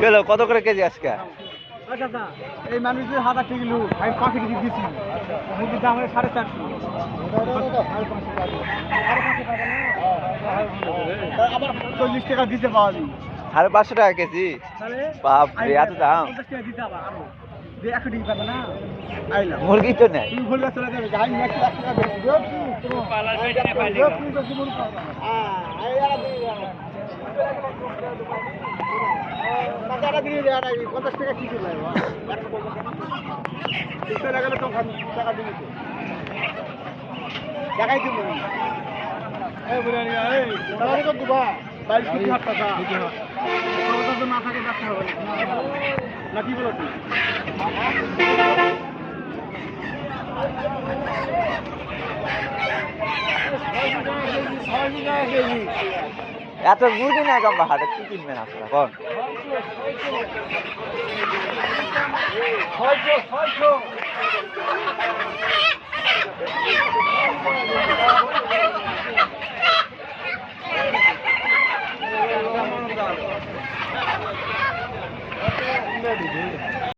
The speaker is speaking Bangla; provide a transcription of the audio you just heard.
গেল কত করে কেজি আজকে? এই মানুষের হাত 8 কিলো আমি 5 কেজি দিচ্ছি। মুরগির দাম 450। আবার 40 টাকা দিতে পাওয়া যায়। 550 টাকা কেজি? বাপরে এত দাম! 50 টাকা দিতে আবার আরো যে 1 টাকা পাবে না। আইলা মুরগি তো নেই। তুমি বললে চলে যাবে যাই না 1 টাকা দেব। পালার বেটে না পাইলে তুমি তো জীবন পাবা। এই আর টাকাটা দিয়ে দেওয়া নাকি 50 টাকা কি দিলে বাবা 150 টাকা লাগালে তো টাকা দিবি তো টাকাই দিব এই বুড়ানি এই টাকা কত দিবা 22 কোটি হাত টাকা ওটা তো না থাকে দেখতে হবে না কি বলো তুই এত মুরগি না কম হাটে কি কিনবেন আপনারা কোন? 600